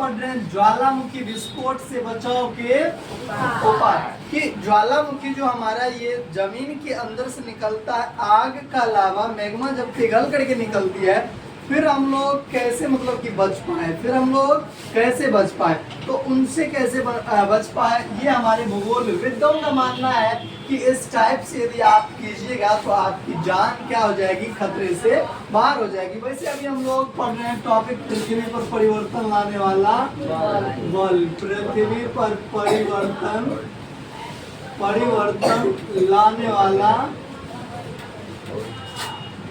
पढ़ रहे हैं ज्वालामुखी विस्फोट से बचाव के उपाय। कि ज्वालामुखी जो हमारा ये जमीन के अंदर से निकलता है, आग का लावा मैग्मा जब पिघल करके निकलती है, फिर हम लोग कैसे मतलब कि बच पाए, फिर हम लोग कैसे बच पाए, तो उनसे कैसे बच पाए, ये हमारे भूगोल विद्वानों का मानना है कि इस टाइप से यदि आप कीजिएगा तो आपकी जान क्या हो जाएगी, खतरे से बाहर हो जाएगी। वैसे अभी हम लोग पढ़ रहे हैं टॉपिक पृथ्वी पर परिवर्तन लाने वाला बल। पृथ्वी पर परिवर्तन लाने वाला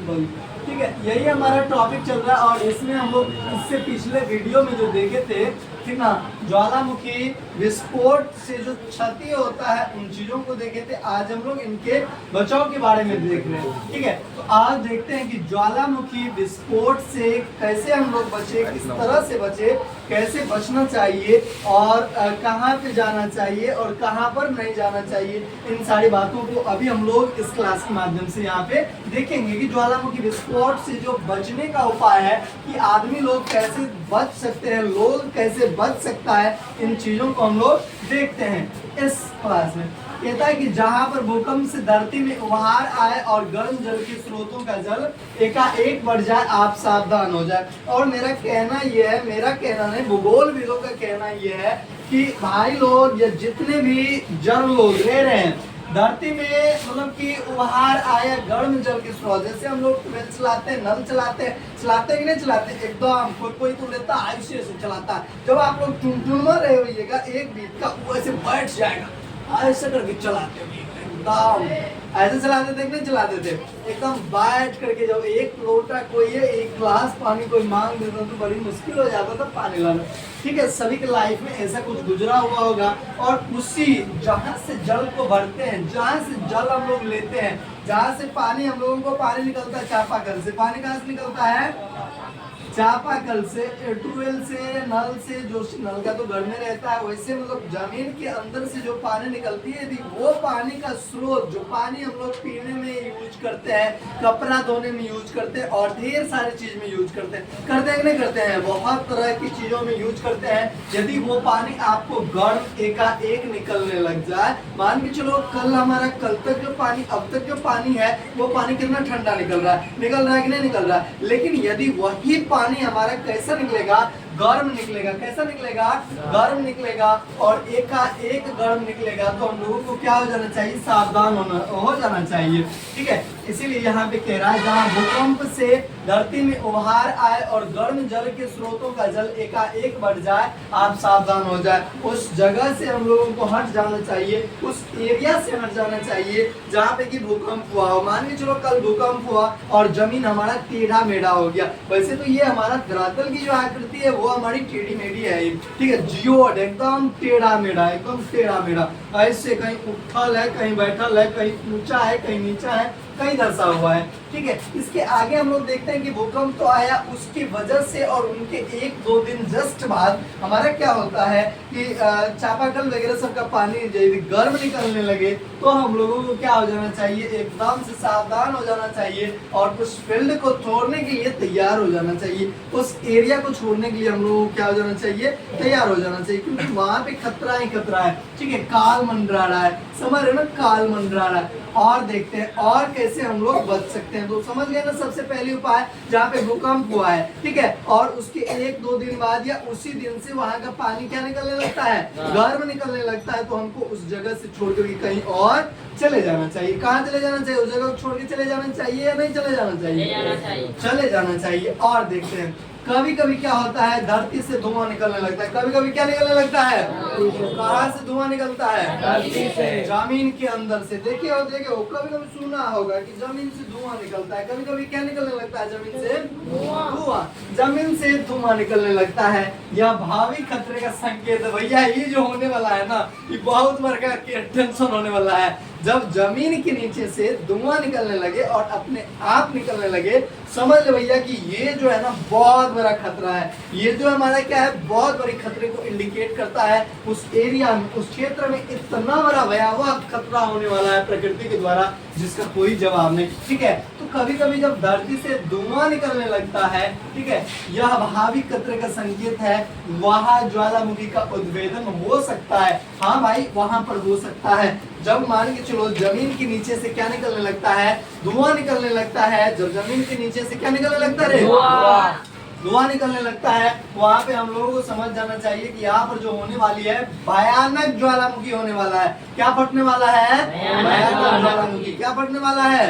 बल, ठीक है, यही हमारा टॉपिक चल रहा है। और इसमें हम लोग इससे पिछले वीडियो में जो देखे थे, ठीक ना, ज्वालामुखी विस्फोट से जो क्षति होता है उन चीजों को देखे थे। आज हम लोग इनके बचाव के बारे में देख रहे हैं, ठीक है। तो आज देखते हैं कि ज्वालामुखी विस्फोट से कैसे हम लोग बचे, किस तरह से बचे, कैसे बचना चाहिए और कहाँ पे जाना चाहिए और कहाँ पर नहीं जाना चाहिए। इन सारी बातों को अभी हम लोग इस क्लास के माध्यम से यहाँ पे देखेंगे कि ज्वालामुखी विस्फोट से जो बचने का उपाय है कि आदमी लोग कैसे बच सकते हैं, लोग कैसे बच सकता है, इन चीजों को हम लोग देखते हैं इस क्लास में। कहता है कि जहां पर भूकंप से धरती में उभार आए और गर्म जल के स्रोतों का जल एकाएक बढ़ जाए, आप सावधान हो जाए। और मेरा कहना यह है, मेरा कहना नहीं, भूगोलविदों का कहना यह है कि भाई लोग या जितने भी जल लोग रह रहे हैं धरती में, मतलब कि उभार आया गर्म जल के स्रोत, जैसे हम लोग ट्यूबवेल चलाते हैं, नल चलाते हैं कि नहीं चलाते, एकदम कोई तो लेता है ऐसे चलाता है। जब आप लोग टुनटुनमा रहे होइएगा एक बीत का, वो ऐसे बैठ जाएगा, ऐसे करके चलाते हो एकदम, ऐसे चलाते थे कि नहीं चलाते थे, एकदम बैठ करके। जब एक लोटा कोई है, एक गिलास पानी कोई मांग देता तो बड़ी मुश्किल हो जाता था पानी लाना, ठीक है। सभी के लाइफ में ऐसा कुछ गुजरा हुआ होगा। और उसी जहाँ से जल को भरते हैं, जहाँ से जल हम लोग लेते हैं, जहाँ से पानी हम लोगों को पानी निकलता है चापाकल से, पानी कहाँ से निकलता है, चापाकल से, ट्यूबवेल से, नल से, जो नल का तो घर में रहता है, वैसे मतलब जमीन के अंदर से जो पानी निकलती है, यदि वो पानी का स्रोत, जो पानी हम लोग पीने में यूज करते हैं, कपड़ा धोने में यूज करते हैं और ढेर सारी चीज में यूज करते हैं कि नहीं करते हैं, बहुत तरह की चीजों में यूज करते हैं। यदि वो पानी आपको गर्म एकाएक निकलने लग जाए, मान के चलो कल तक जो पानी, अब तक जो पानी है वो पानी कितना ठंडा निकल रहा है कि नहीं निकल रहा है, लेकिन यदि वही पानी हमारा कैसा निकलेगा, गर्म निकलेगा, कैसा निकलेगा, गर्म निकलेगा, और एकाएक गर्म निकलेगा, तो हम लोगों को क्या हो जाना चाहिए, सावधान हो जाना चाहिए, ठीक है। इसीलिए यहाँ पे कह रहा है जहाँ भूकंप से धरती में उभार आए और गर्म जल के स्रोतों का जल एकाएक बढ़ जाए, आप सावधान हो जाए। उस जगह से हम लोगों को हट जाना चाहिए, उस एरिया से हट जाना चाहिए जहाँ पे कि भूकंप हुआ हो। मान के चलो कल भूकंप हुआ और जमीन हमारा टेढ़ा मेढ़ा हो गया, वैसे तो ये हमारा धरातल की जो आकृति है वो हमारी टेढ़ी मेढ़ी है, ठीक है, जियोड एकदम टेढ़ा मेढ़ा, एकदम टेढ़ा मेढ़ा, ऐसे कहीं उठल है, कहीं बैठल है, कहीं ऊंचा है, कहीं नीचा है, कहीं धंसा हुआ है, ठीक है। इसके आगे हम लोग देखते हैं कि भूकंप तो आया, उसकी वजह से और उनके 1-2 दिन जस्ट बाद हमारा क्या होता है कि चापाकल वगैरह सबका पानी यदि गर्म निकलने लगे तो हम लोगों को क्या हो जाना चाहिए, एकदम से सावधान हो जाना चाहिए और उस फील्ड को छोड़ने के लिए तैयार हो जाना चाहिए, उस एरिया को छोड़ने के लिए हम लोगों को क्या हो जाना चाहिए, तैयार हो जाना चाहिए, क्योंकि वहां पे खतरा ही खतरा है, ठीक है, काल मंडरा रहा है, समझ रहे ना, काल मंडरा रहा है। और देखते हैं और कैसे हम लोग बच सकते हैं। तो समझ गए ना, सबसे पहले उपाय जहाँ पे भूकंप हुआ है, ठीक है, और उसके 1-2 दिन बाद या उसी दिन से वहां का पानी क्या निकलने लगता है, गर्म निकलने लगता है, तो हमको उस जगह से छोड़ कर कहीं और चले जाना चाहिए। कहाँ चले जाना चाहिए, उस जगह को छोड़ के चले जाना चाहिए या नहीं चले जाना चाहिए, चले जाना चाहिए। और देखते हैं कभी कभी क्या होता है, धरती से धुआं निकलने लगता है, कभी कभी क्या निकलने लगता है, कहाँ से धुआं निकलता है, धरती से, जमीन के अंदर से। देखिए कभी कभी सुना होगा कि जमीन से धुआं निकलता है, कभी कभी क्या निकलने लगता है, जमीन से धुआं, जमीन से धुआं निकलने लगता है। यह भावी खतरे का संकेत है भैया, ये जो होने वाला है ना, ये बहुत बड़ा टेंशन होने वाला है। जब जमीन के नीचे से धुआं निकलने लगे और अपने आप निकलने लगे, समझ ले भैया कि ये जो है ना बहुत बड़ा खतरा है। ये जो हमारा क्या है, बहुत बड़ी खतरे को इंडिकेट करता है। उस एरिया में, उस क्षेत्र में इतना बड़ा भयावह खतरा होने वाला है प्रकृति के द्वारा, जिसका कोई जवाब नहीं, ठीक है। तो कभी कभी जब धरती से धुआं निकलने लगता है, ठीक है, यह भावी खतरे का संकेत है, वहां ज्वालामुखी का उद्भेदन हो सकता है। हाँ भाई, वहां पर हो सकता है। जब मान के चलो जमीन के नीचे से क्या निकलने लगता है, धुआं निकलने लगता है। जब जमीन के नीचे से क्या निकलने लगता है, धुआं निकलने लगता है, वहां पे हम लोगों को समझ जाना चाहिए कि यहाँ पर जो होने वाली है भयानक ज्वालामुखी होने वाला है। क्या फटने वाला है, भयानक ज्वालामुखी। क्या फटने वाला है,